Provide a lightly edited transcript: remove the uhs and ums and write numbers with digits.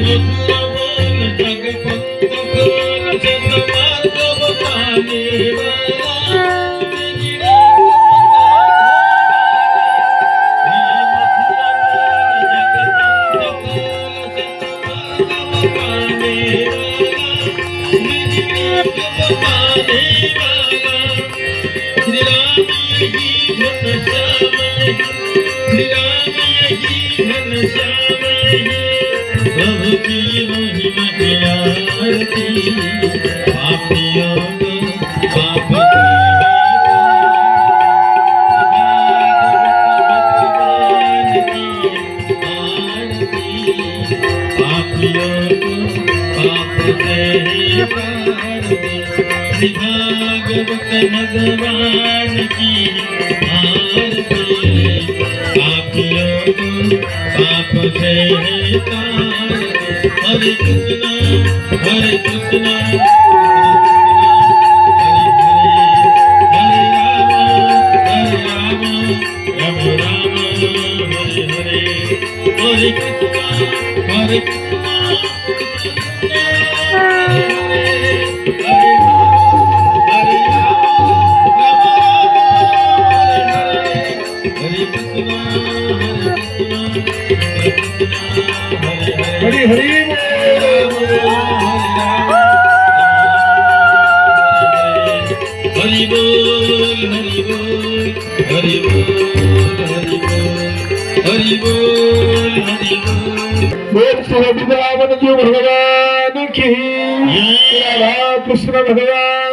मथुरा बोल जगपंत खोल चंद्रमार्ग बताने वाला बिगड़ा प्रभु की महिमा की आरती पापियों को पाप भागवत भगवान की आरती पापियों को पाप से तार हरे कृष्णा हरे कृष्णा हरे राम राम राम हरे हरे हरे कृष्णा हरे कृष्णा हरि हरि हरि बोल हरि बोल हरि बोल हरि बोल हरि बोल हरि बोल बोल श्री वृंदावन जी भगवान की जय। राधा कृष्ण भगवान